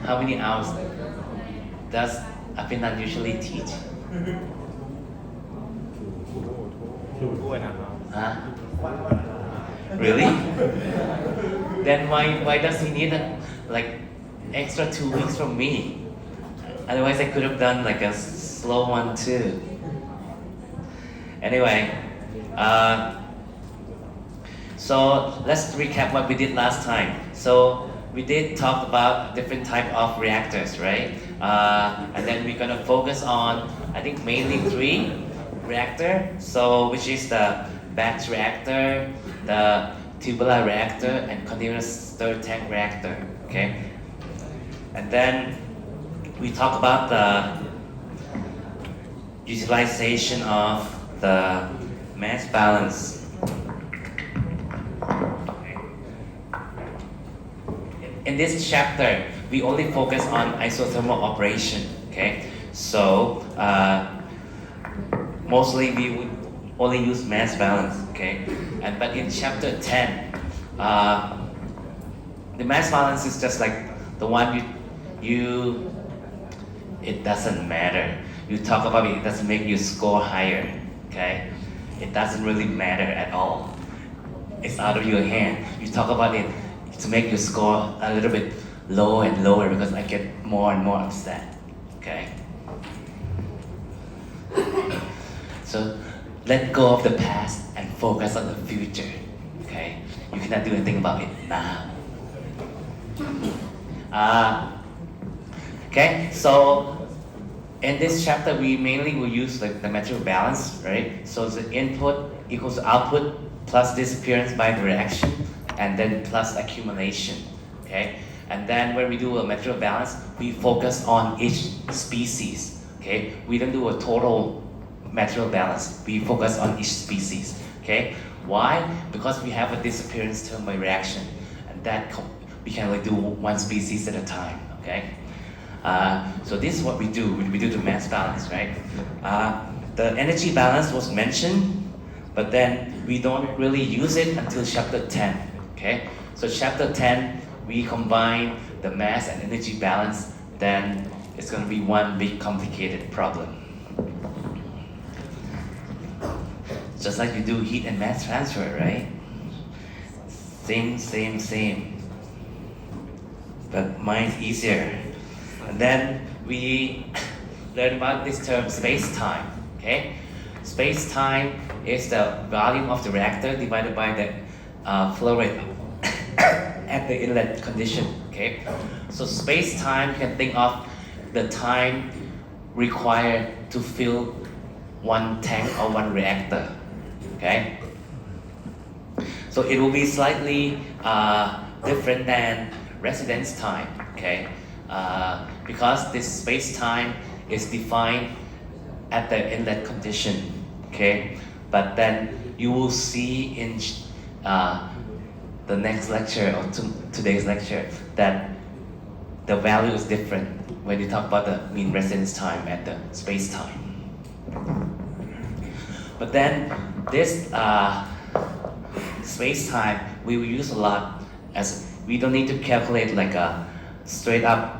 how many hours does a Finland usually teach? ด้วยนะครับ Huh? Really? Then why does he need like extra 2 weeks from me? Otherwise I could have done like a slow one too. Anyway, so let's recap what we did last time. So we did talk about different type of reactors, right? And then we're gonna focus on, I think mainly 3 reactor. So which is the batch reactor, the tubular reactor, and continuous stir tank reactor. Okay. And then we talk about the utilization of the mass balance. In this chapter, we only focus on isothermal operation. Okay, so mostly we would only use mass balance. Okay, but in chapter 10, the mass balance is just like the one it doesn't matter. You talk about it, it doesn't make you score higher. Okay, it doesn't really matter at all. It's out of your hand. You talk about it to make your score a little bit lower and lower because I get more and more upset. Okay. So let go of the past and focus on the future. Okay. You cannot do anything about it now. Okay. So in this chapter, we mainly will use like the material balance, right? So the input equals output plus disappearance by the reaction, and then plus accumulation, okay? And then when we do a material balance, we focus on each species, okay? We don't do a total material balance. We focus on each species, okay? Why? Because we have a disappearance term by reaction, and that we can only do one species at a time, okay? So this is what we do. We do the mass balance, right? The energy balance was mentioned, but then we don't really use it until chapter 10, okay? So chapter 10, we combine the mass and energy balance, then it's going to be one big complicated problem. Just like you do heat and mass transfer, right? Same. But mine's easier. And then we learn about this term space-time, okay? Space-time is the volume of the reactor divided by the flow rate at the inlet condition, okay? So space-time, you can think of the time required to fill one tank or one reactor, okay? So it will be slightly different than residence time, okay? Because this space-time is defined at the inlet condition, okay? But then you will see in the next lecture or today's lecture that the value is different when you talk about the mean residence time and the space-time. But then this space-time we will use a lot as we don't need to calculate like a straight up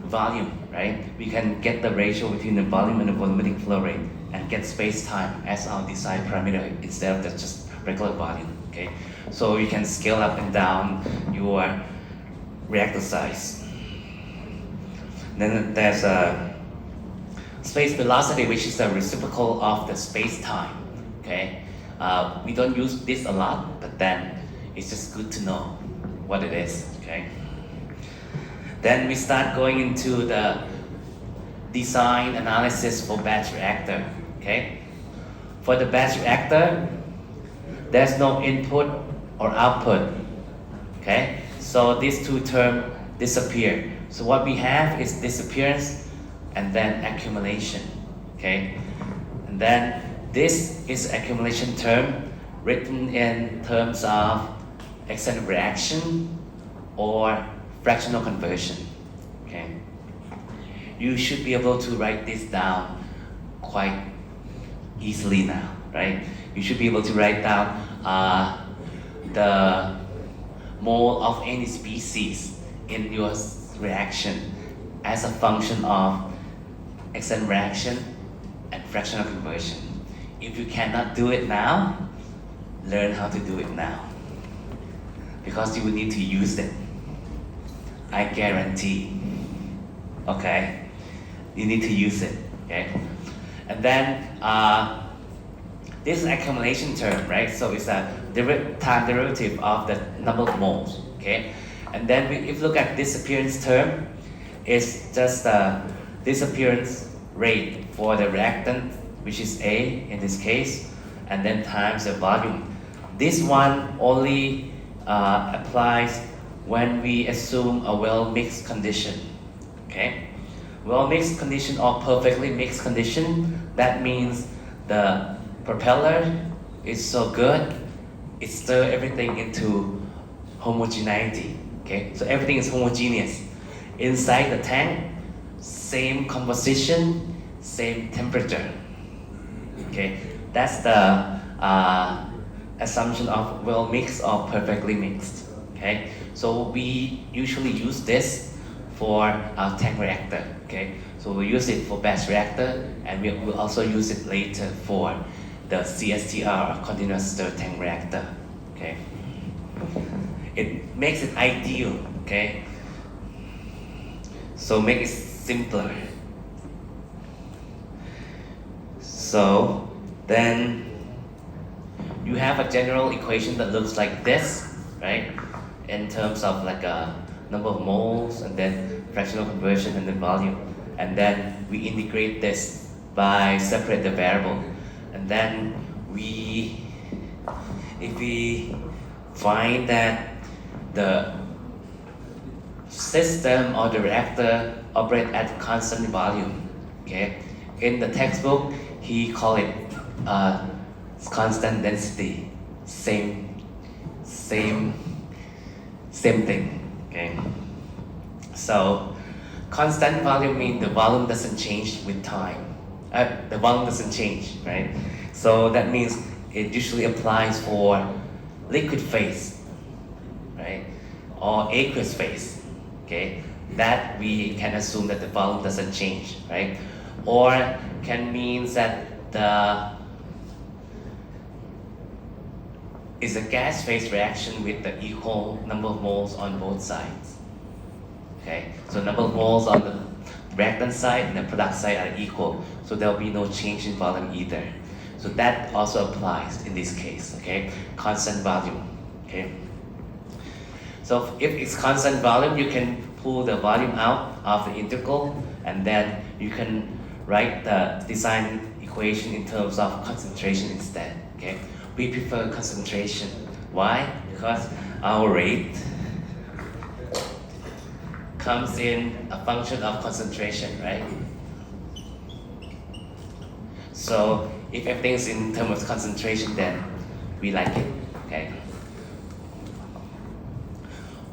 volume, right? We can get the ratio between the volume and the volumetric flow rate and get space-time as our design parameter instead of just regular volume, okay? So you can scale up and down your reactor size. Then there's a space velocity, which is the reciprocal of the space-time, okay? We don't use this a lot, but then it's just good to know what it is, okay? Then we start going into the design analysis for batch reactor, okay? For the batch reactor, there's no input or output, okay? So these 2 terms disappear. So what we have is disappearance and then accumulation, okay? And then this is accumulation term written in terms of extended reaction or fractional conversion, okay? You should be able to write this down quite easily now, right? You should be able to write down the mole of any species in your reaction as a function of extent reaction and fractional conversion. If you cannot do it now, learn how to do it now. Because you will need to use it. I guarantee. Okay? You need to use it. Okay? And then this is accumulation term, right? So it's a time derivative of the number of moles. Okay? And then if you look at disappearance term, it's just the disappearance rate for the reactant, which is A in this case, and then times the volume. This one only applies when we assume a well-mixed condition. Okay? Well-mixed condition or perfectly mixed condition, that means the propeller is so good, it stirs everything into homogeneity. Okay? So everything is homogeneous. Inside the tank, same composition, same temperature. Okay? That's the assumption of well mixed or perfectly mixed. Okay? So we usually use this for our tank reactor. Okay? So we use it for batch reactor, and we will also use it later for the CSTR or continuous stir tank reactor. Okay? It makes it ideal. Okay? So make it simpler. So then you have a general equation that looks like this, right? In terms of like a number of moles and then fractional conversion and then volume. And then we integrate this by separate the variable. And then if we find that the system or the reactor operate at constant volume, okay? In the textbook, he call it constant density. Same thing, okay? So constant volume means the volume doesn't change with time. The volume doesn't change, right? So that means it usually applies for liquid phase, right? Or aqueous phase, okay? That we can assume that the volume doesn't change, right? Or can means that is a gas phase reaction with the equal number of moles on both sides. Okay, so number of moles on the reactant side and the product side are equal, so there will be no change in volume either. So that also applies in this case. Okay, constant volume. Okay. So if it's constant volume, you can pull the volume out of the integral, and then you can write the design equation in terms of concentration instead. Okay, we prefer concentration. Why? Because our rate comes in a function of concentration, right? So if everything is in terms of concentration, then we like it. Okay.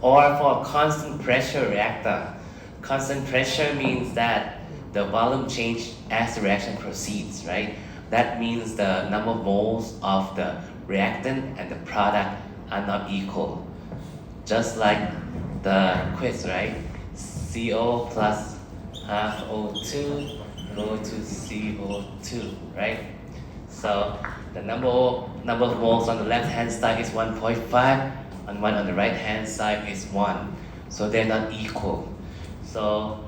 Or for a constant pressure reactor, constant pressure means that the volume change as the reaction proceeds, right? That means the number of moles of the reactant and the product are not equal. Just like the quiz, right? CO plus half O2 go to CO2, right? So the number of moles on the left hand side is 1.5, and one on the right hand side is 1. So they're not equal. So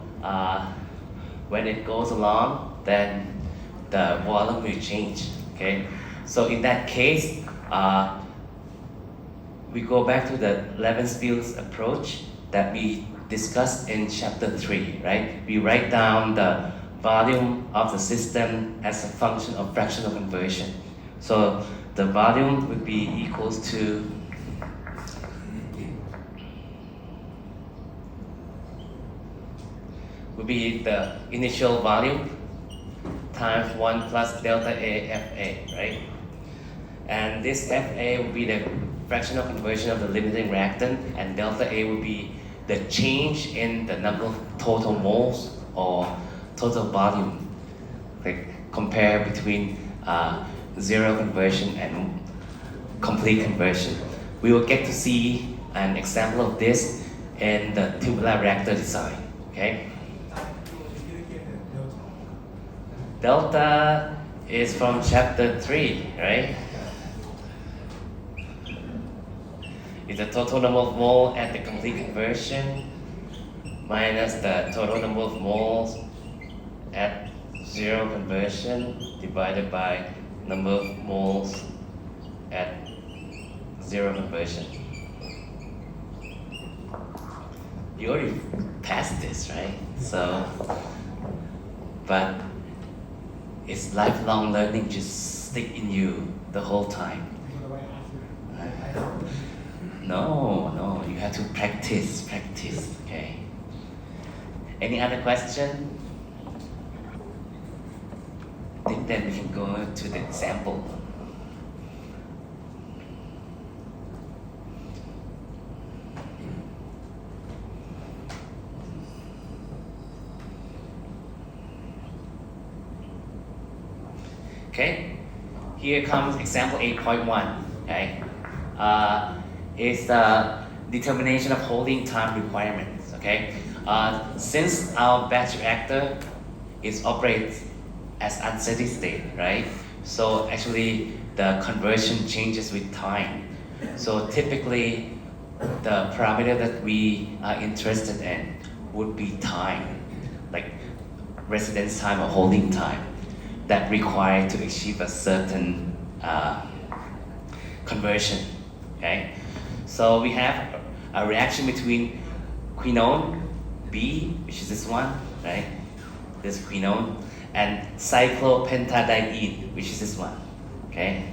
when it goes along, then the volume will change. Okay. So in that case, we go back to the Levenspiegel's approach that we discussed in chapter 3, right? We write down the volume of the system as a function of fractional conversion. So the volume would be equals to would be the initial volume times 1 plus delta A FA, right? And this FA will be the fractional conversion of the limiting reactant, and delta A will be the change in the number of total moles or total volume, like compare between zero conversion and complete conversion. We will get to see an example of this in the tubular reactor design. Okay. Delta is from chapter 3, right? It's the total number of moles at the complete conversion minus the total number of moles at zero conversion divided by number of moles at zero conversion. You already passed this, right? So, but it's lifelong learning, just stick in you the whole time. No, you have to practice, okay? Any other question? I think then we can go to the example. Okay, here comes example 8.1. Okay, is the determination of holding time requirements. Okay, since our batch reactor is operates as unsteady state, right? So actually the conversion changes with time. So typically the parameter that we are interested in would be time, like residence time or holding time, that required to achieve a certain conversion. Okay, so we have a reaction between quinone B, which is this one, right? This quinone, and cyclopentadiene, which is this one. Okay,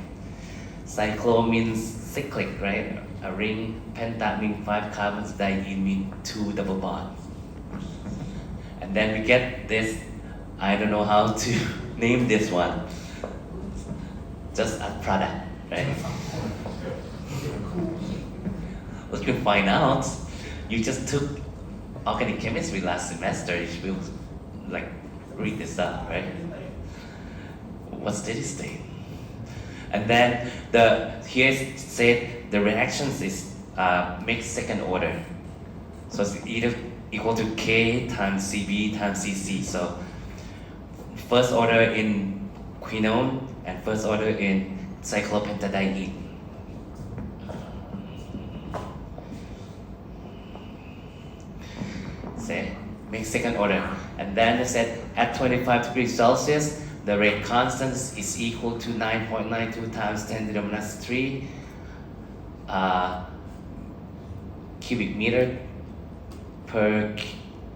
cyclo means cyclic, right? A ring. Penta means 5 carbons. Diene means 2 double bonds. And then we get this. I don't know how to name this one. Just a product, right? What you find out, you just took organic chemistry last semester. You will like read this up, right? What's steady state? And then here it said the reactions is mixed second order. So it's either equal to K times Cb times Cc. So first order in quinone and first order in cyclopentadiene. Say mixed second order. And then they said at 25 degrees Celsius, the rate constant is equal to 9.92 times 10 to the minus 3 cubic meter per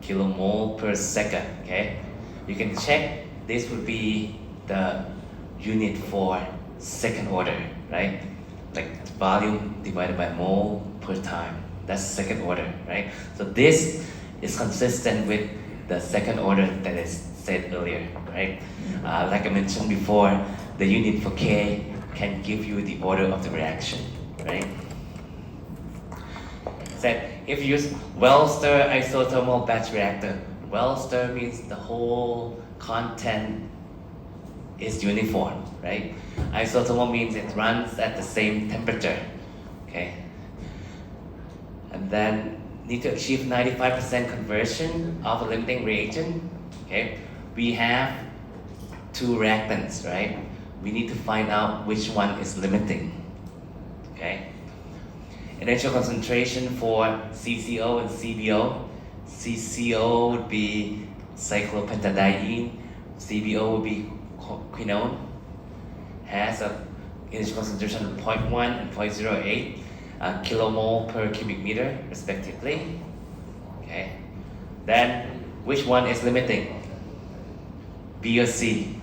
kilomole per second. Okay, you can check. This would be the unit for second order, right? Like volume divided by mole per time. That's second order, right? So this is consistent with the second order that is said earlier, right? Like I mentioned before, the unit for K can give you the order of the reaction, right? Said if you use well-stirred isothermal batch reactor, well-stirred means the whole content is uniform, right? Isothermal means it runs at the same temperature, okay? And then need to achieve 95% conversion of a limiting reagent, okay? We have 2 reactants, right? We need to find out which one is limiting, okay? Initial concentration for CCO and CBO. CCO would be cyclopentadiene, CBO would be quinone. Has a initial concentration of 0.1 and 0.08 kilomole per cubic meter, respectively. Okay. Then, which one is limiting? B or C?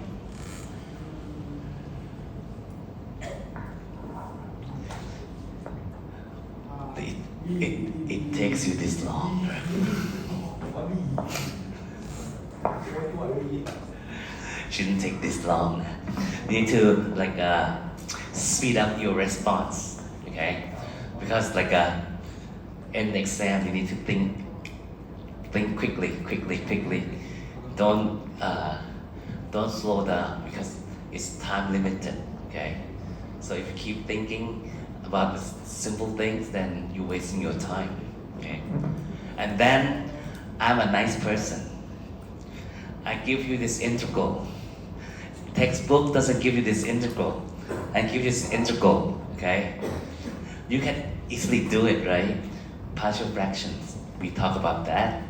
It takes you this long. Shouldn't take this long. You need to speed up your response, okay? Because in the exam you need to think quickly. Don't slow down because it's time limited, okay? So if you keep thinking about the simple things, then you're wasting your time, okay? And then I'm a nice person. I give you this integral. Textbook doesn't give you this integral. I give you this integral, okay? You can easily do it, right? Partial fractions, we talk about that.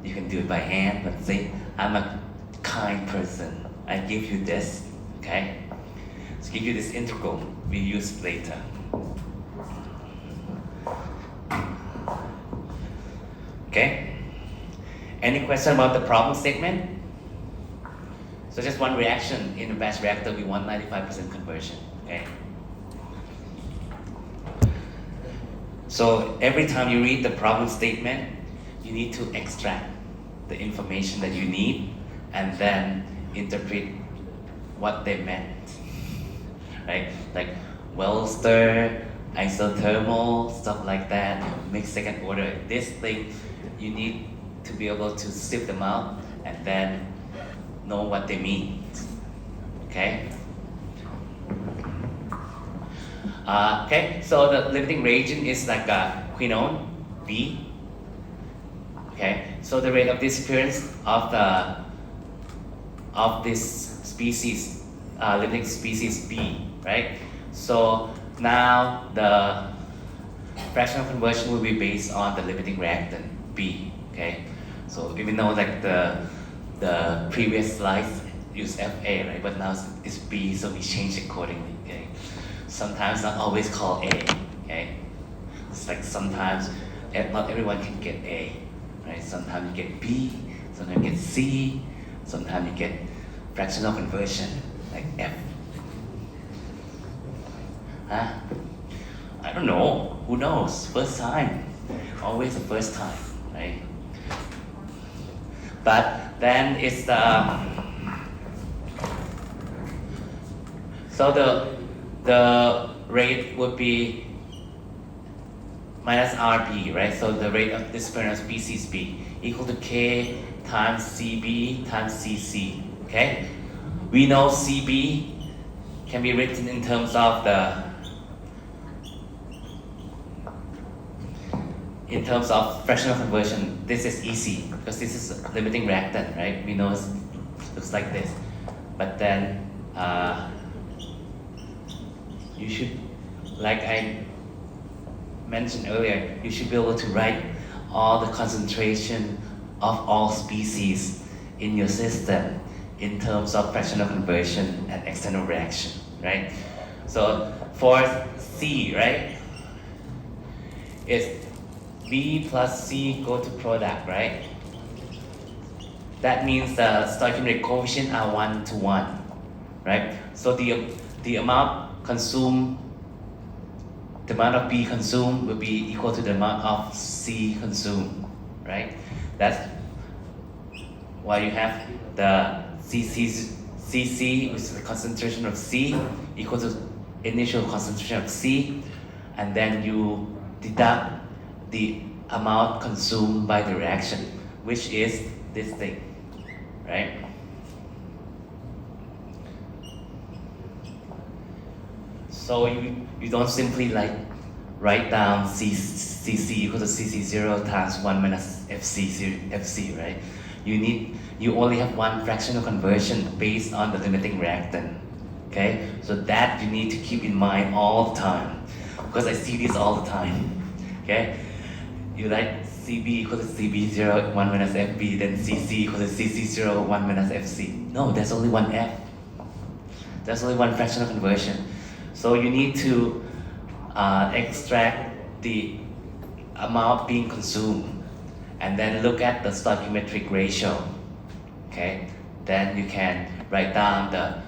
You can do it by hand, but say, I'm a kind person. I give you this, okay? So give you this integral, we use later. Okay? Any question about the problem statement? So just one reaction in a batch reactor, we want 95% conversion, okay? So every time you read the problem statement, you need to extract the information that you need and then interpret what they meant, right? Like well stir, isothermal, stuff like that, mixed second order. This thing, you need to be able to sift them out and then know what they mean, okay? Okay, so the limiting reagent is like a quinone, B. Okay, so the rate of disappearance of this species, limiting species B, right? So now the fractional conversion will be based on the limiting reactant B. Okay, so even though like the previous slides use FA, right? But now it's B, so we change accordingly. Okay, sometimes not always call A. Okay, it's like sometimes not everyone can get A, right? Sometimes you get B, sometimes you get C, sometimes you get fractional conversion like F. Huh? I don't know. Who knows? First time. Always the first time, right? But then it's so the rate would be minus RB, right? So the rate of disappearance of species B equal to K times CB times CC, okay? We know CB can be written in terms of fractional conversion. This is easy because this is a limiting reactant, right? We know it looks like this. But then you should, like I mentioned earlier, you should be able to write all the concentration of all species in your system in terms of fractional conversion and external reaction, right? So for C, right, it's B plus C go to product, right? That means the stoichiometric coefficient are 1 to 1, right? So the amount consumed, the amount of B consumed will be equal to the amount of C consumed, right? That's why you have the CC, which is the concentration of C, equal to initial concentration of C, and then you deduct the amount consumed by the reaction, which is this thing, right? So you don't simply like write down CC equal to CC0 times 1 minus FC, right? You only have one fractional conversion based on the limiting reactant, okay? So that you need to keep in mind all the time, because I see this all the time, okay? You write CB equal to CB0, 1 minus FB, then CC equal to CC0, 1 minus FC. No, there's only one F. There's only one fractional conversion. So you need to extract the amount being consumed and then look at the stoichiometric ratio, okay? Then you can write down the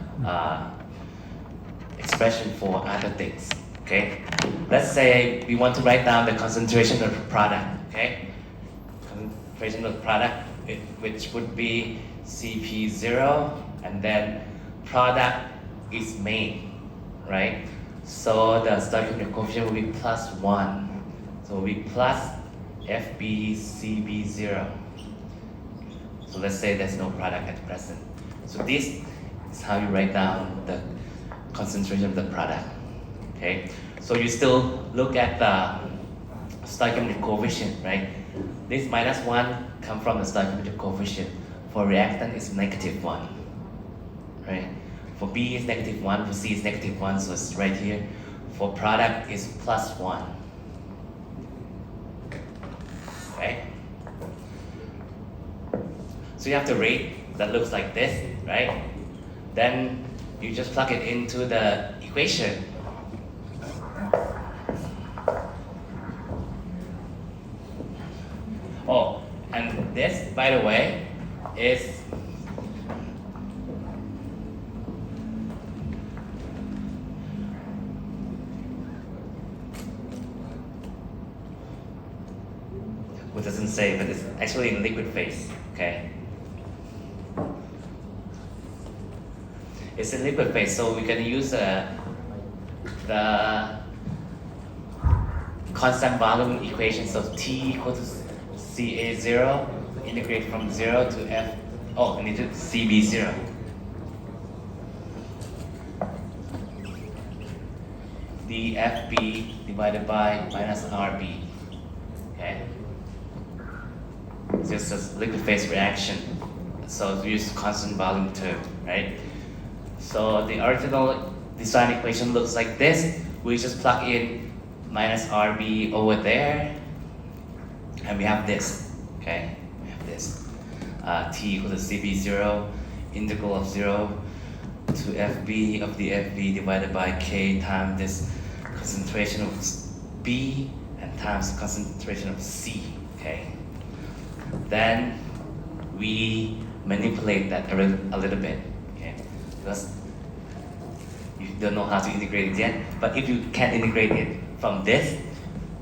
expression for other things, okay? Let's say we want to write down the concentration of the product, okay? Concentration of the product, which would be CP0, and then product is made, right? So the stoichiometric coefficient will be plus 1. So it will be plus FBCB0. So let's say there's no product at present. So this is how you write down the concentration of the product, okay? So you still look at the stoichiometric coefficient, right? This minus 1 come from the stoichiometric coefficient. For reactant, it's negative 1. Right? For B is negative 1, for C is negative 1, so it's right here. For product, it's plus 1. Okay? So you have the rate that looks like this, right? Then you just plug it into the equation. Oh, and this, by the way, is it doesn't say, but it's actually in liquid phase, okay? It's in liquid phase, so we can use the constant volume equation. So T equal to CA0, integrate from 0 to F, I need to CB0. dFB divided by minus RB, okay? It's just a liquid phase reaction, so we use constant volume term, right? So the original design equation looks like this. We just plug in minus RB over there, and we have this, okay? We have this, T equal to CB0, integral of 0 to FB of the FB divided by K times this concentration of B and times the concentration of C, okay? Then we manipulate that a little bit, okay? Because you don't know how to integrate it yet, but if you can integrate it from this,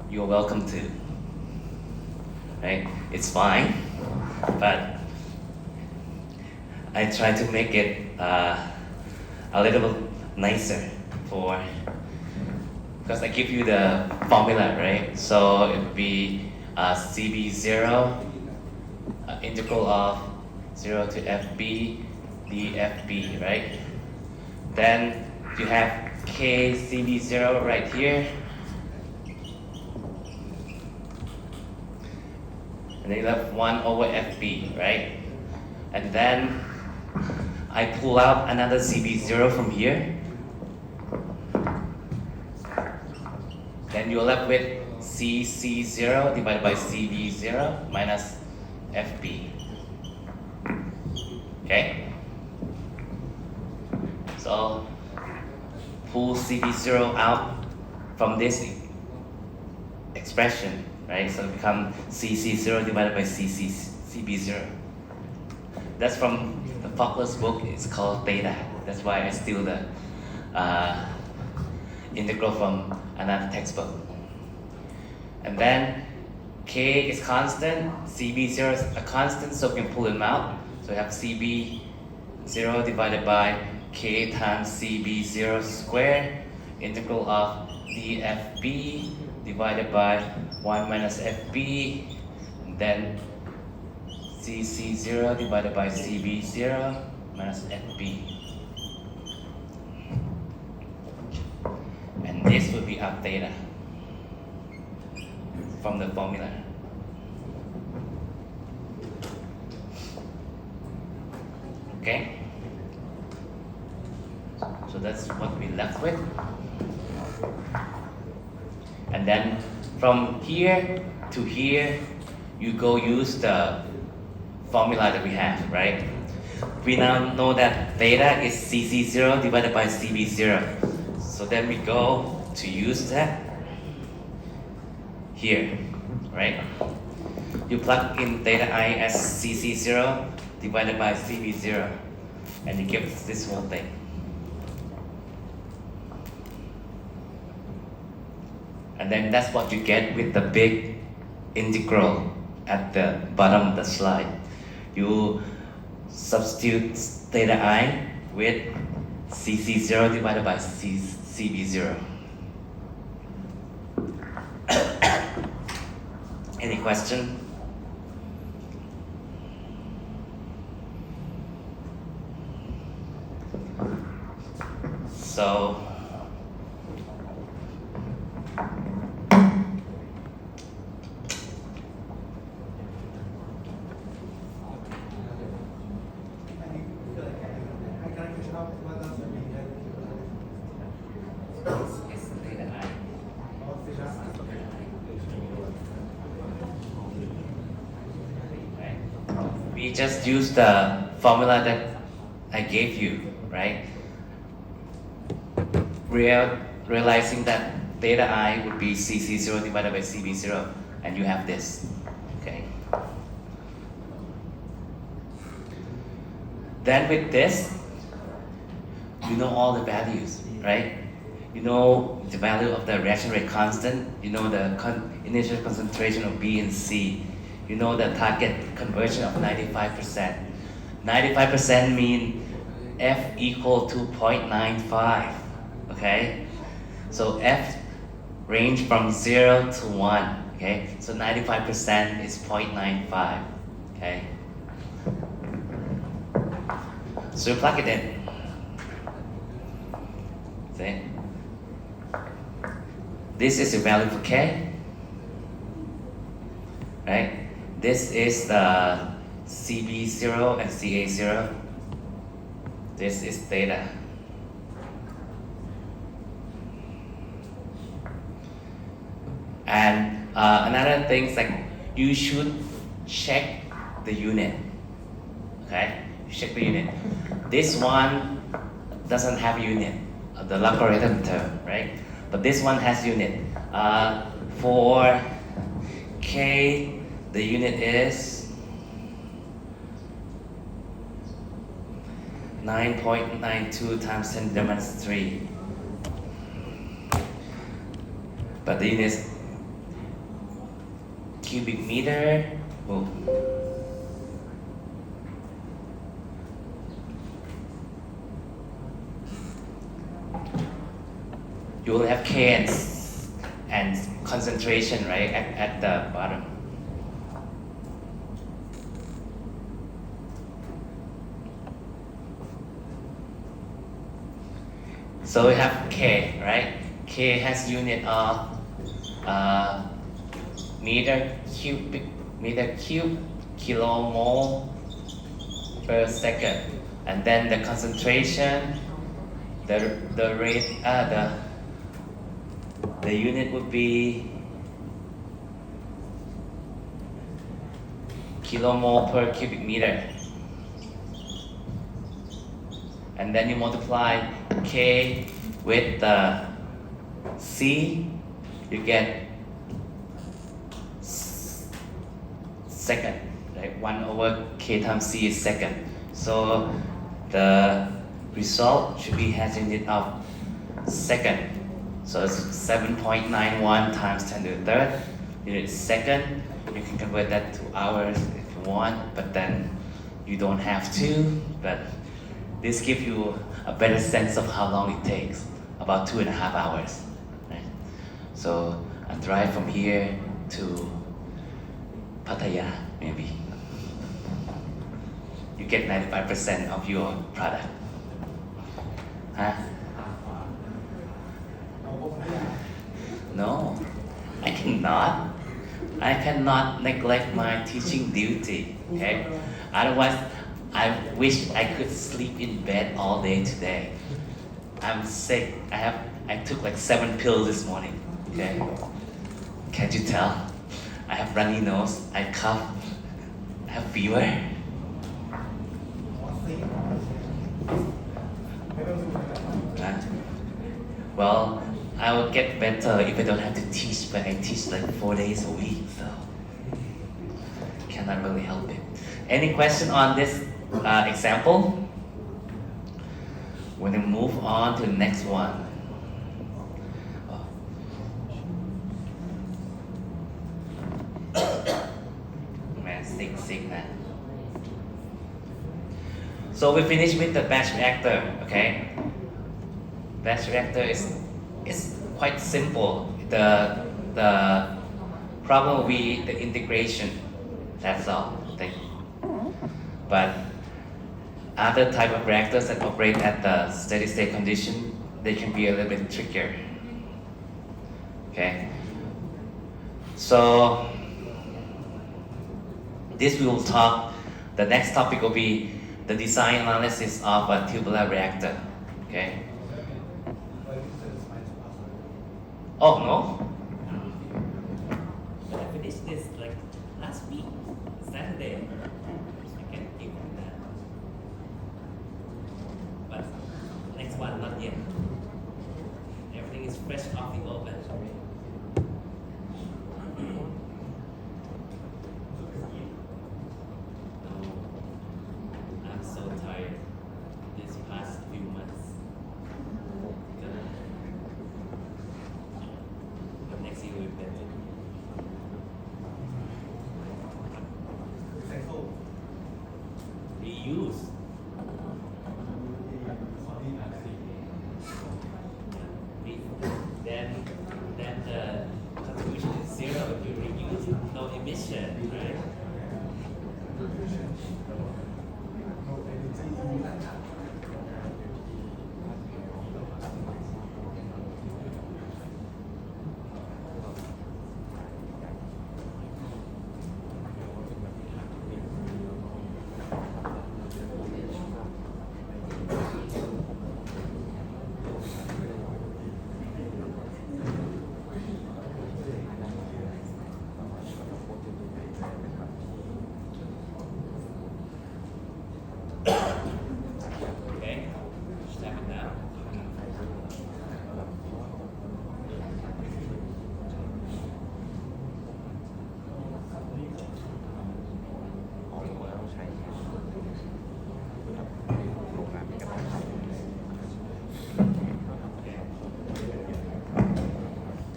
you're welcome to, right? It's fine, but I try to make it a little nicer because I give you the formula, right? So it would be CB0 integral of 0 to FB dFB, right? Then you have K CB0 right here. And then you have 1 over FB, right? And then I pull out another CB0 from here. Then you're left with CC0 divided by CB0 minus FB. Okay? So pull CB0 out from this expression, right? So it becomes CC0 divided by CB0. That's from the Faulkner's book. It's called theta. That's why I steal the integral from another textbook. And then K is constant, CB0 is a constant, so we can pull them out. So we have CB0 divided by K times CB0 squared, integral of dFB divided by 1 minus FB, and then CC0 divided by CB0 minus FB. And this would be our theta from the formula. Okay? So that's what we left with. And then from here to here, you go use the formula that we have, right? We now know that theta is CC0 divided by CB0. So then we go to use that here, right? You plug in theta I as CC0 divided by CB0, and it gives this whole thing. And then that's what you get with the big integral at the bottom of the slide. You substitute theta I with CC0 divided by CB0. Any question? So we just use the formula that I gave you, right? Realizing that theta I would be CC0 divided by CB0, and you have this, okay? Then with this, you know all the values, right? You know the value of the reaction rate constant, you know the initial concentration of B and C, you know the target conversion of 95%. 95% mean F equal to 0.95, okay? So F range from 0 to 1, okay? So 95% is 0.95, okay? So you plug it in. See? This is the value for K, right? This is the CB0 and CA0. This is theta. And another thing is like you should check the unit, okay? You check the unit. This one doesn't have unit, the logarithm term, right? But this one has unit. For K, the unit is 9.92 times 10 to the minus 3. But the unit is cubic meter. Oh. You will have K and concentration, right, at the bottom. So we have K, right? K has unit of meter cube, kilomole per second, and then the concentration, the rate, the unit would be kilomole per cubic meter. And then you multiply K with the C, you get second, right? 1 over K times C is second. So the result should be has unit of second. So it's 7.91 times 10 to the third. Unit second. You can convert that to hours if you want, but then you don't have to. But this gives you a better sense of how long it takes, about 2.5 hours. Right? So I drive from here to Pattaya, maybe. You get 95% of your product. Huh? No, I cannot. I cannot neglect my teaching duty. Okay? Otherwise, I wish I could sleep in bed all day today. I'm sick. I took like 7 pills this morning. Okay? Can't you tell? I have runny nose. I cough. I have fever. Well, I will get better if I don't have to teach, but I teach like 4 days a week, so cannot really help it. Any question on this example? We're gonna move on to the next one. Man, sick now. So we finished with the batch reactor, okay? Batch reactor is quite simple. The problem will be the integration. That's all. But other type of reactors that operate at the steady state condition, they can be a little bit trickier. Okay. So this we will talk. The next topic will be the design analysis of a tubular reactor. Okay. Oh no. But I finished this like last week, Saturday. use. Then the contribution is zero. You reuse no emission, right? Okay, step it down.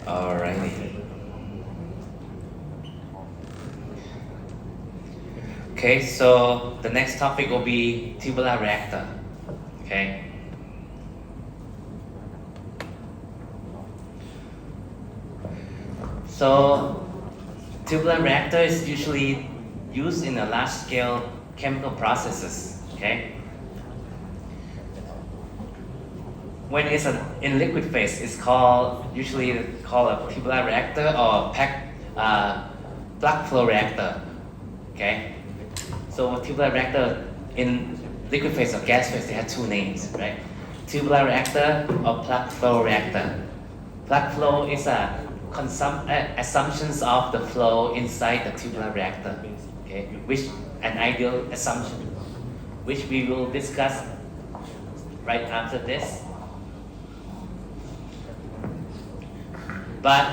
Alrighty. Okay, so the next topic will be tubular reactor. Okay. So tubular reactor is usually used in a large-scale chemical processes. Okay. When it's in liquid phase, it's usually called a tubular reactor or plug flow reactor. Okay. So tubular reactor in liquid phase or gas phase, they have two names, right? Tubular reactor or plug flow reactor. Plug flow is assumptions of the flow inside the tubular reactor, okay? Which an ideal assumption, which we will discuss right after this. But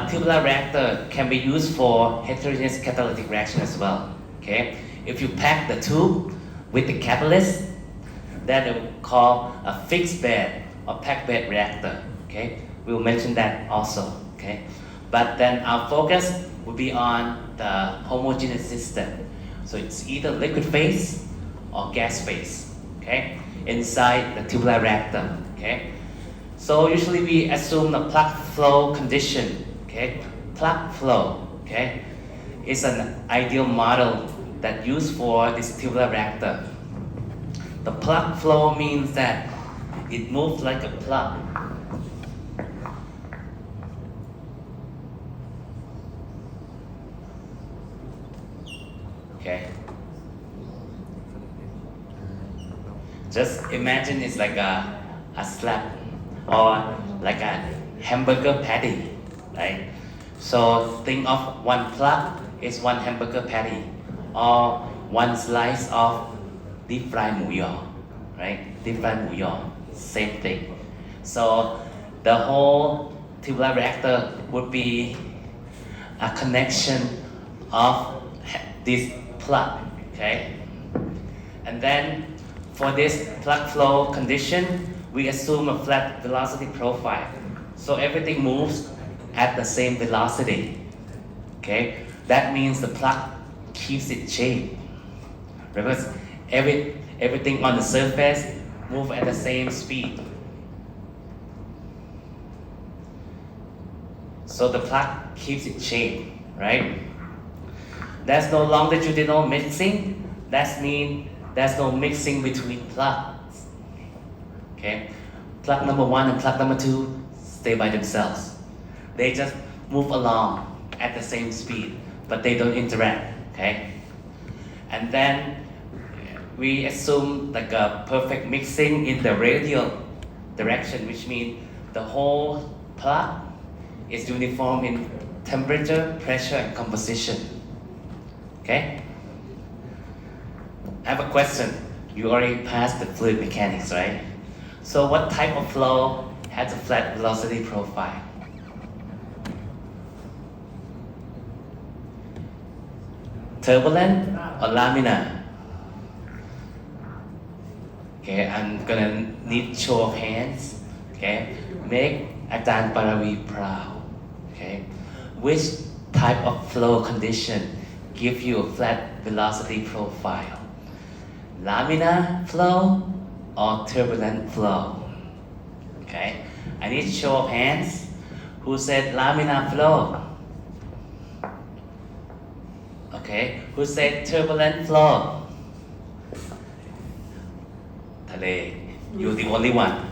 tubular reactor can be used for heterogeneous catalytic reaction as well. Okay, if you pack the tube with the catalyst, that we call a fixed bed or packed bed reactor. Okay, we'll mention that also. Okay, but then our focus will be on the homogeneous system. So it's either liquid phase or gas phase. Okay, inside the tubular reactor. Okay, so usually we assume the plug flow condition. Okay, plug flow. Okay, is an ideal model that used for this tubular reactor. The plug flow means that it moves like a plug. Okay. Just imagine it's like a slab or like a hamburger patty, right? So think of one plug is one hamburger patty or one slice of deep fried หมูยอ right? Deep fried หมูยอ same thing. So the whole tubular reactor would be a connection of this plug, okay? And then for this plug flow condition, we assume a flat velocity profile. So everything moves at the same velocity, okay? That means the plug keeps its shape, because everything on the surface move at the same speed. So the plug keeps its shape, right? There's no longitudinal mixing. That means there's no mixing between plugs. Okay, plug number 1 and plug number 2 stay by themselves. They just move along at the same speed, but they don't interact. Okay, and then we assume like a perfect mixing in the radial direction, which means the whole plug is uniform in temperature, pressure, and composition. Okay? I have a question. You already passed the fluid mechanics, right? So what type of flow has a flat velocity profile? Turbulent or laminar? Okay, I'm gonna need show of hands. Okay, make Ajahn Paravi proud. Okay, which type of flow condition give you a flat velocity profile? laminar flow or turbulent flow? Okay, I need show of hands. Who said laminar flow? Okay, who said turbulent flow? Tale, you're the only one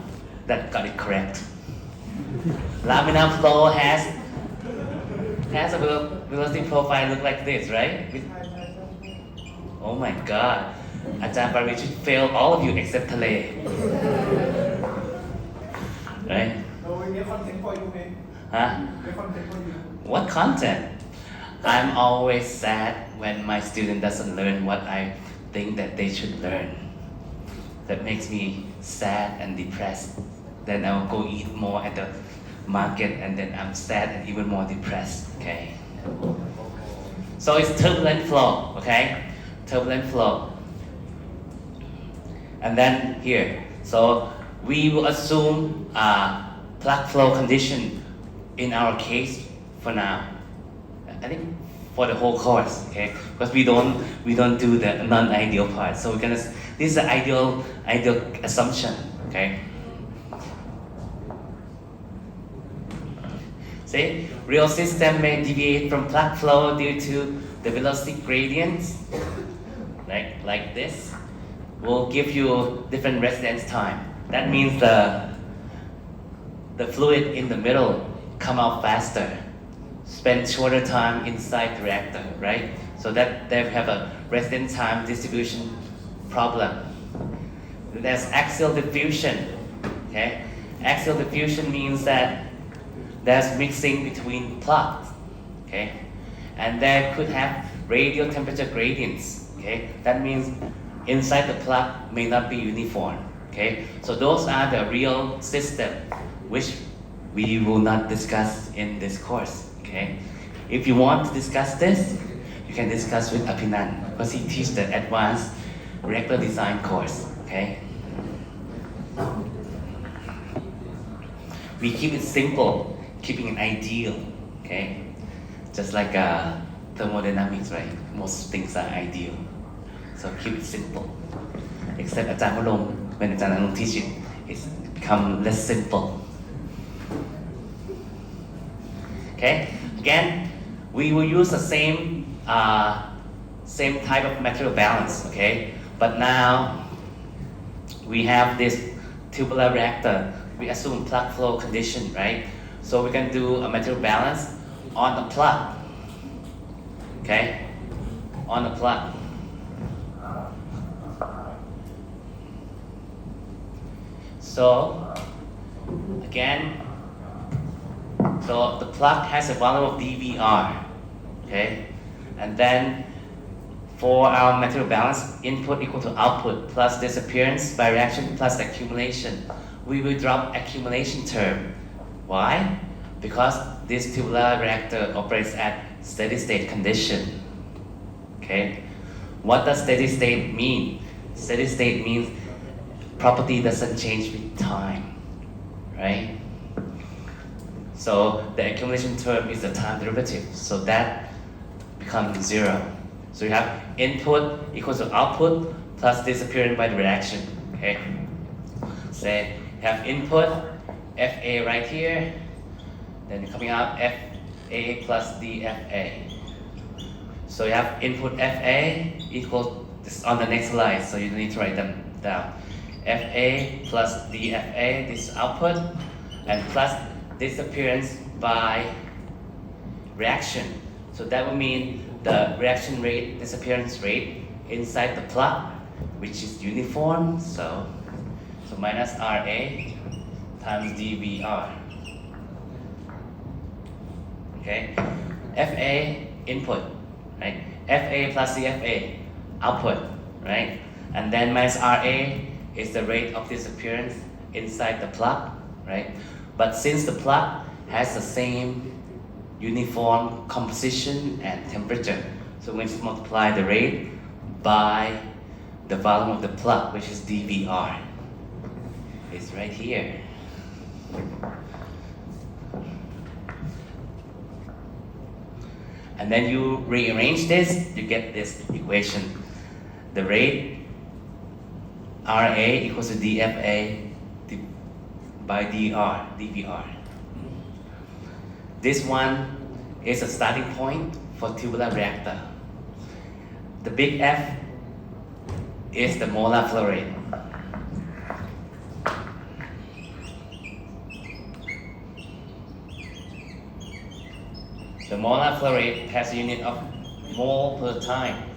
that got it correct. Laminar flow has a velocity profile look like this, right? Oh my God, Ajahn Parish failed all of you except Tale. Right? โดยมีคอนเทนต์ for you เอง Huh? มีคอนเทนต์ for you What content? I'm always sad when my student doesn't learn what I think that they should learn. That makes me sad and depressed. Then I'll go eat more at the market and then I'm sad and even more depressed. Okay? So it's turbulent flow, okay? Turbulent flow. And then here, so we will assume plug flow condition in our case for now. I think for the whole course, okay? Because we don't do the non-ideal part. So we're gonna, this is the ideal assumption, okay? See, real system may deviate from plug flow due to the velocity gradients, like this, will give you different residence time. That means the fluid in the middle come out faster, spend shorter time inside the reactor, right? So that they have a residence time distribution problem. There's axial diffusion, okay? Axial diffusion means that there's mixing between plugs, okay? And there could have radial temperature gradients, okay? That means inside the plug may not be uniform, okay? So those are the real system which we will not discuss in this course, okay? If you want to discuss this, you can discuss with Apinan because he teaches the advanced reactor design course, okay? We keep it simple, keeping it ideal, okay? Just like thermodynamics, right? Most things are ideal. So keep it simple. Except Ajahn Palom, when Ajahn Palom teach it, it's become less simple. Okay? Again, we will use the same type of material balance, okay? But now we have this tubular reactor. We assume plug flow condition, right? So we can do a material balance on the plug, okay? On the plug. So again, so the plug has a volume of dVr, okay? And then for our material balance, input equal to output plus disappearance by reaction plus accumulation. We will drop accumulation term. Why? Because this tubular reactor operates at steady state condition. Okay? What does steady state mean? Steady state means property doesn't change with time, right? So the accumulation term is the time derivative, so that becomes zero. So you have input equals to output plus disappearance by the reaction, okay? Say you have input, FA right here, then coming out FA plus DFA. So you have input FA equal this on the next slide, so you need to write them down. FA plus DFA, this is output, and plus disappearance by reaction. So that would mean the reaction rate, disappearance rate inside the plug, which is uniform, so minus RA times dVr. Okay, FA input, right? FA plus CFA output, right? And then minus RA is the rate of disappearance inside the plug, right? But since the plug has the same uniform composition and temperature, so we just multiply the rate by the volume of the plug, which is dVr. It's right here. And then you rearrange this, you get this equation. The rate RA equals to DFA by dVr. This one is a starting point for tubular reactor. The big F is the molar flow rate. The molar flow rate has a unit of mole per time.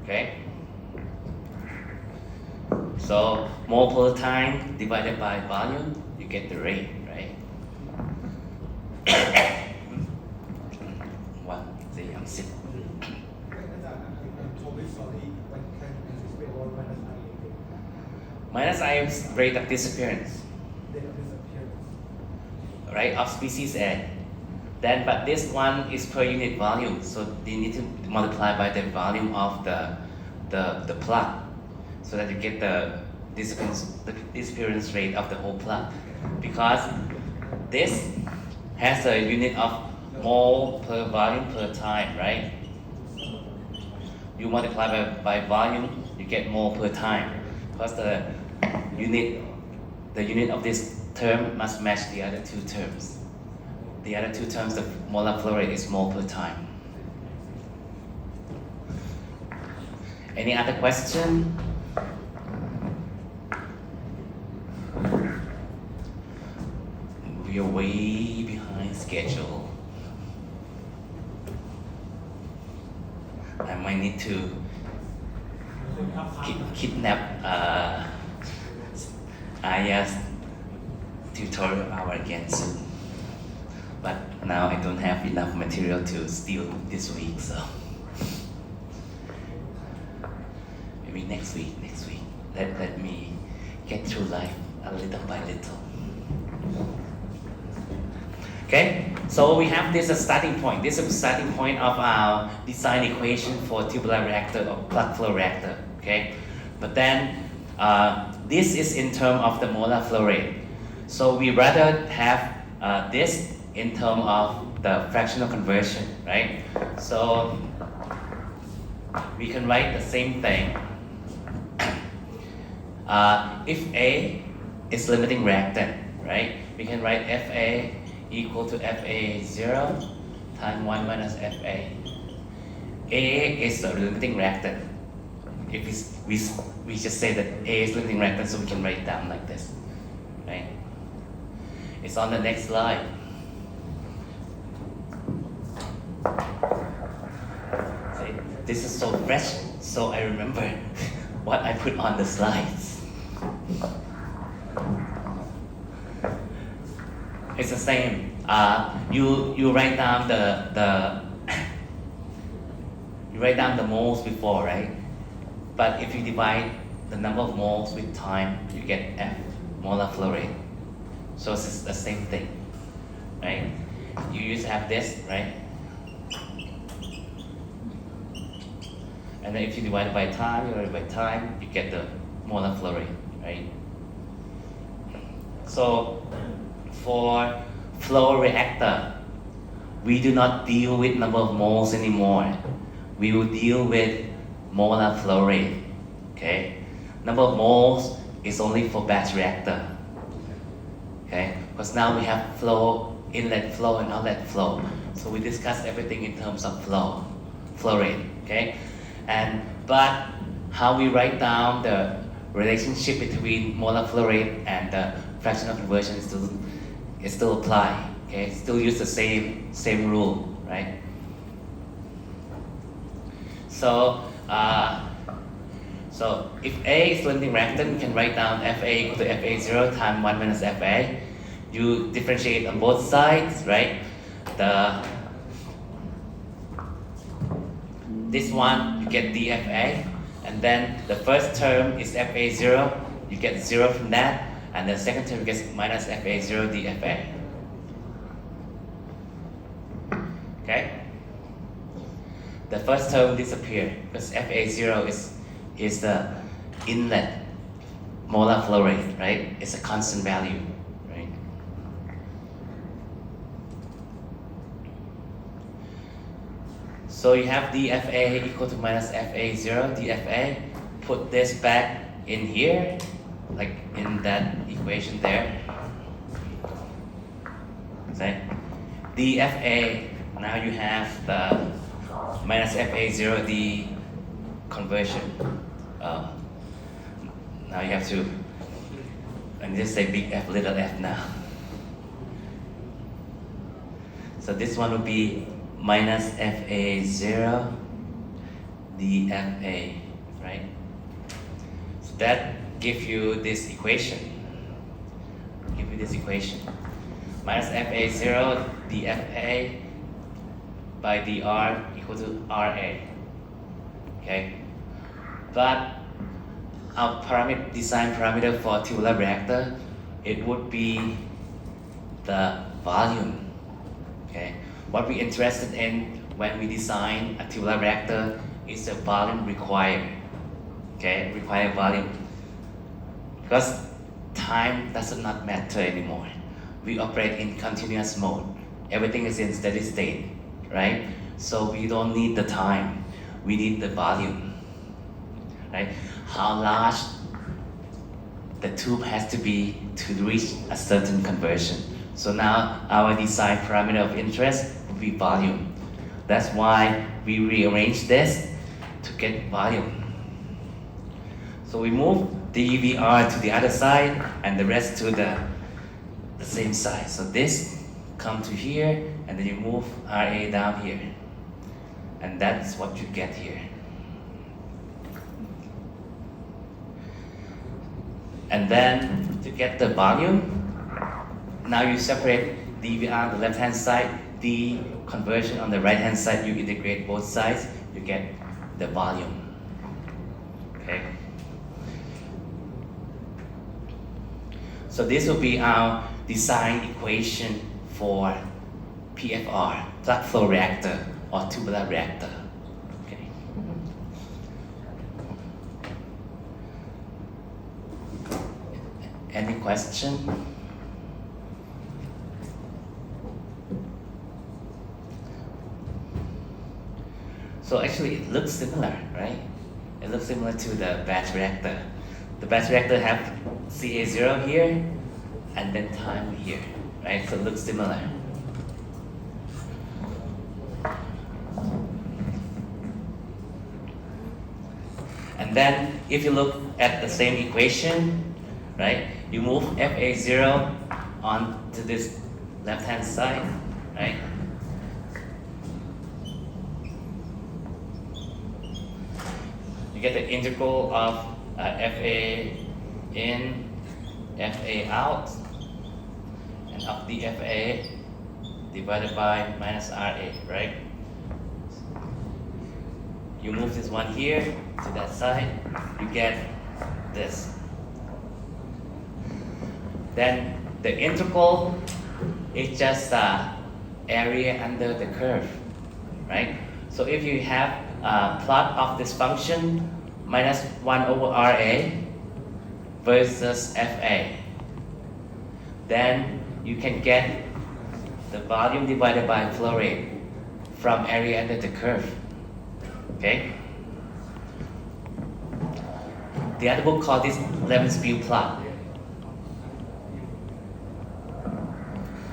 Okay? So mole per time divided by volume, you get the rate, right? 1, 4, 10. อาจารย์โชว์วิสอรี่วันแค่เป็นวันวันนั้น Minus I is rate of disappearance, เด็กเป็นสัพเพ right, of species A. Then, but this one is per unit volume, so you need to multiply by the volume of the plug, so that you get the disappearance rate of the whole plug. Because this has a unit of mole per volume per time, right? You multiply by volume, you get mole per time. Because the unit of this term must match the other two terms. The other two terms, the molar flow rate is mole per time. Any other question? We are way behind schedule. I might need to kidnap Aya's tutorial hour again soon. But now I don't have enough material to steal this week, so maybe next week. Let me get through life a little by little. Okay, so we have this as a starting point. This is the starting point of our design equation for tubular reactor or plug flow reactor. Okay, but then this is in terms of the molar flow rate. So we rather have this in terms of the fractional conversion, right? So we can write the same thing. If A is limiting reactant, right? We can write FA equal to FA0 times 1 minus FA. A is the limiting reactant. If we just say that A is limiting reactant, so we can write it down like this, right? It's on the next slide. See, this is so fresh, so I remember what I put on the slides. It's the same. You write down you write down the moles before, right? But if you divide the number of moles with time, you get F, molar flow rate. So it's the same thing, right? You used to have this, right? And then if you divide it by time, you get the molar flow rate, right? So for flow reactor, we do not deal with number of moles anymore. We will deal with molar flow rate, okay? Number of moles is only for batch reactor, okay? Because now we have flow, inlet flow and outlet flow. So we discussed everything in terms of flow rate, okay? But how we write down the relationship between molar flow rate and the fractional conversion is still apply, okay? Still use the same rule, right? So if A is limiting reactant, you can write down FA equal to FA0 times 1 minus FA. You differentiate on both sides, right? This one, you get DFA, and then the first term is FA0, you get 0 from that, and the second term gets minus FA0 DFA. Okay? The first term disappears because FA0 is the inlet molar flow rate, right? It's a constant value, right? So you have DFA equal to minus FA0 DFA. put this back in here, like in that equation there. Okay. dFA, now you have the minus FA0D conversion. Now you have to, and just say big F, little f now. So this one would be minus FA0 dFA, right? So that gives you this equation. Minus FA0 dFA by dr equal to RA. Okay? But our design parameter for tubular reactor, it would be the volume. Okay? What we're interested in when we design a tubular reactor is the volume required. Okay? Required volume. Because time does not matter anymore. We operate in continuous mode. Everything is in steady state, right? So we don't need the time. We need the volume, right? How large the tube has to be to reach a certain conversion. So now our design parameter of interest will be volume. That's why we rearrange this to get volume. So we move the EVR to the other side and the rest to the same side. So this come to here and then you move RA down here. And that's what you get here. And then to get the volume, now you separate dVR on the left hand side, the conversion on the right hand side, you integrate both sides, you get the volume. Okay. So this will be our design equation for PFR, plug flow reactor or tubular reactor. Okay. Any question? So actually it looks similar, right? It looks similar to the batch reactor. The batch reactor have CA0 here and then time here, right? So it looks similar. And then if you look at the same equation, right? You move FA0 on to this left hand side, right? You get the integral of FA in, FA out, and of dFA divided by minus RA, right? You move this one here to that side, you get this. Then the integral is just area under the curve, right? So if you have a plot of this function minus 1 over RA versus FA, then you can get the volume divided by flow rate from area under the curve. Okay? The other book called this Levenspiel plot.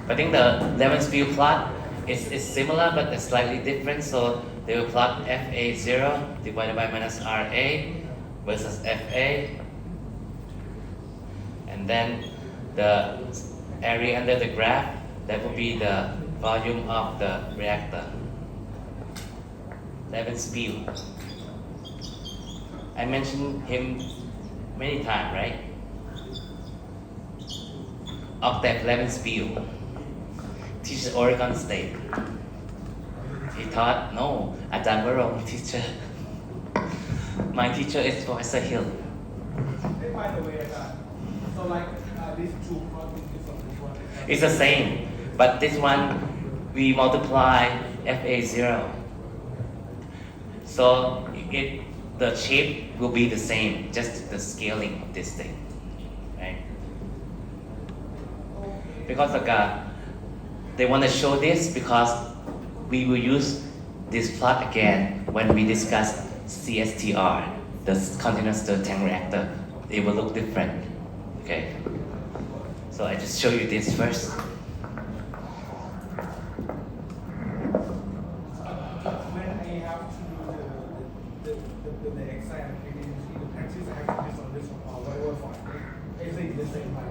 I think the Levenspiel plot is similar but it's slightly different. So they will plot FA0 divided by minus RA versus FA. And then the area under the graph, that will be the volume of the reactor. Levenspiel. I mentioned him many times, right? Octave Levenspiel. Teaches Oregon State. He taught, no, Ajahn Varong teacher. My teacher is Professor Hill. Hey, by the way, so like these two properties of this one. It's the same, but this one we multiply FA0. So the shape will be the same, just the scaling of this thing, right? Because they want to show this because we will use this plot again when we discuss CSTR, the continuous stir tank reactor, it will look different. Okay. So I just show you this first. When I have to do the exam, the practice, I have to do on this or whatever file. Is it the same time?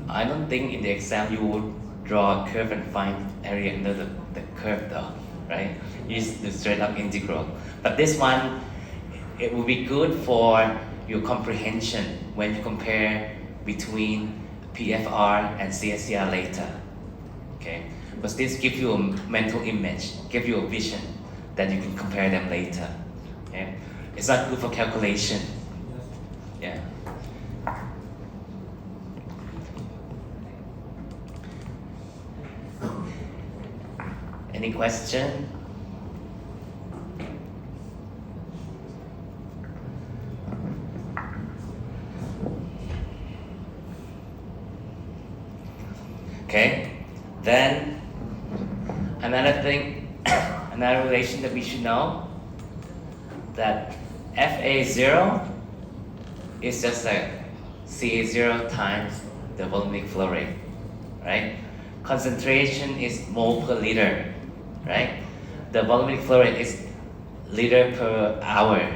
I don't think in the exam you would draw a curve and find area under the curve though, right? Use the straight up integral. But this one, it will be good for your comprehension when you compare between PFR and CSCR later. Okay? Because this gives you a mental image, give you a vision that you can compare them later. Okay? It's not good for calculation. Yeah. Any question? Okay, then another thing, another relation that we should know, that FA0 is just like CA0 times the volumetric flow rate, right? Concentration is mole per liter, right? The volumetric flow rate is liter per hour.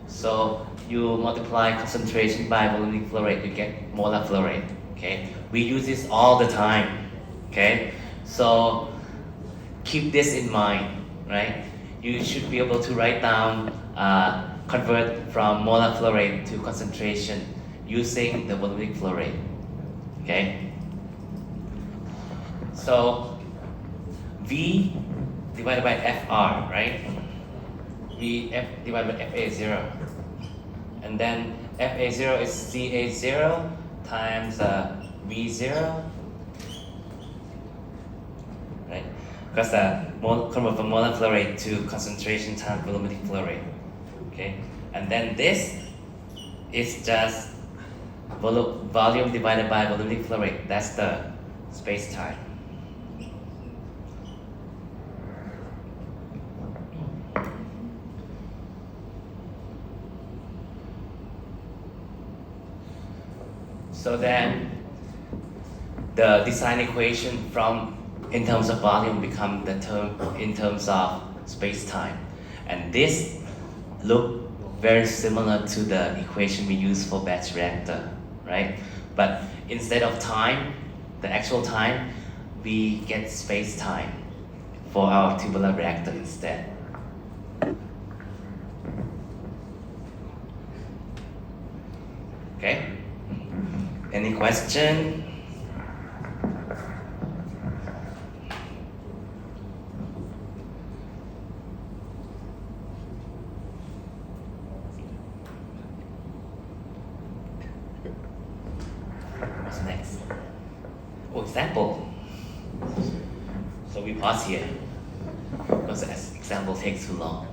So you multiply concentration by volumetric flow rate, you get molar flow rate, okay? We use this all the time, okay? So keep this in mind, right? You should be able to write down, convert from molar flow rate to concentration using the volumetric flow rate, okay? So V divided by FR, right? F divided by FA0. And then FA0 is CA0 times V0, right? Because convert from molar flow rate to concentration times volumetric flow rate, okay? And then this is just volume divided by volumetric flow rate. That's the space-time. So then the design equation from in terms of volume become the term in terms of space-time. And this look very similar to the equation we use for batch reactor, right? But instead of time, the actual time, we get space-time for our tubular reactor instead. Okay? Any question? What's next? Oh, example. So we pause here because the example takes too long.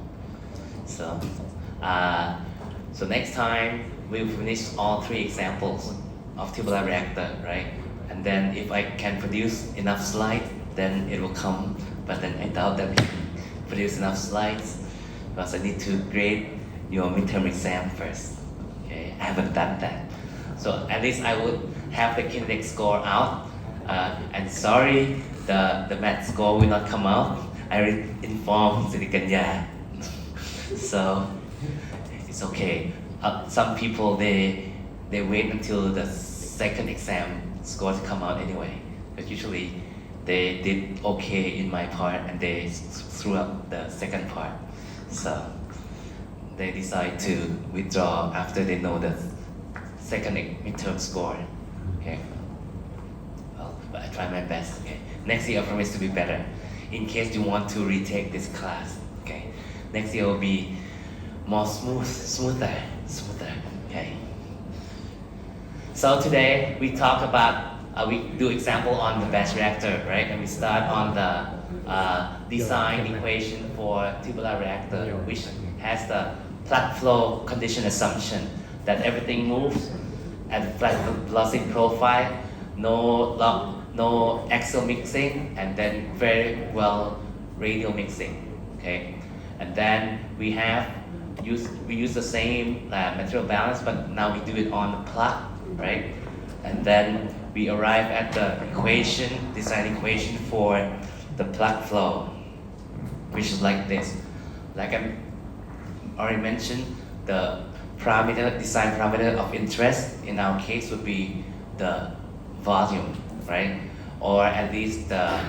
So next time we'll finish all 3 examples of tubular reactor, right? And then if I can produce enough slides, then it will come. But then I doubt that we can produce enough slides because I need to grade your midterm exam first. Okay, I haven't done that. So at least I would have the kinetic score out. And sorry, the math score will not come out. I already informed Silikanya. So it's okay. Some people they wait until the second exam score to come out anyway. But usually they did okay in my part and they threw up the second part. So they decide to withdraw after they know the second midterm score. Okay. Well, but I try my best. Okay. Next year I promise to be better. In case you want to retake this class. Okay. Next year will be more smoother. Okay. So today we talk about we do example on the batch reactor, right? And we start on the design equation for tubular reactor, which has the flat flow condition assumption that everything moves at flat velocity profile, no axial mixing, and then very well radial mixing. Okay, And then we use the same material balance, but now we do it on the plug, right? And then we arrive at the design equation for the plug flow, which is like this. Like I already mentioned, the design parameter of interest in our case would be the volume, right? Or at least the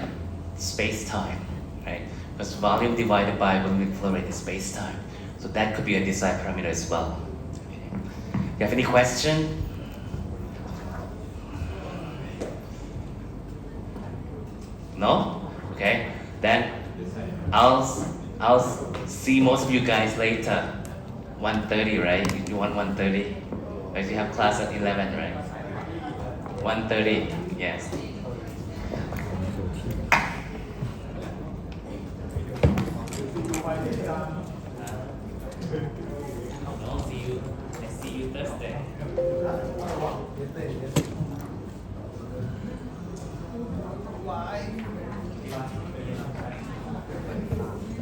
space-time, right? Because volume divided by volumetric flow rate is space-time. So that could be a design parameter as well. Okay. You have any question? No? Okay. Then I'll see most of you guys later. 1:30, right? You want 1:30? Right? You have class at 11, right? 1:30, yes. No, see you Thursday.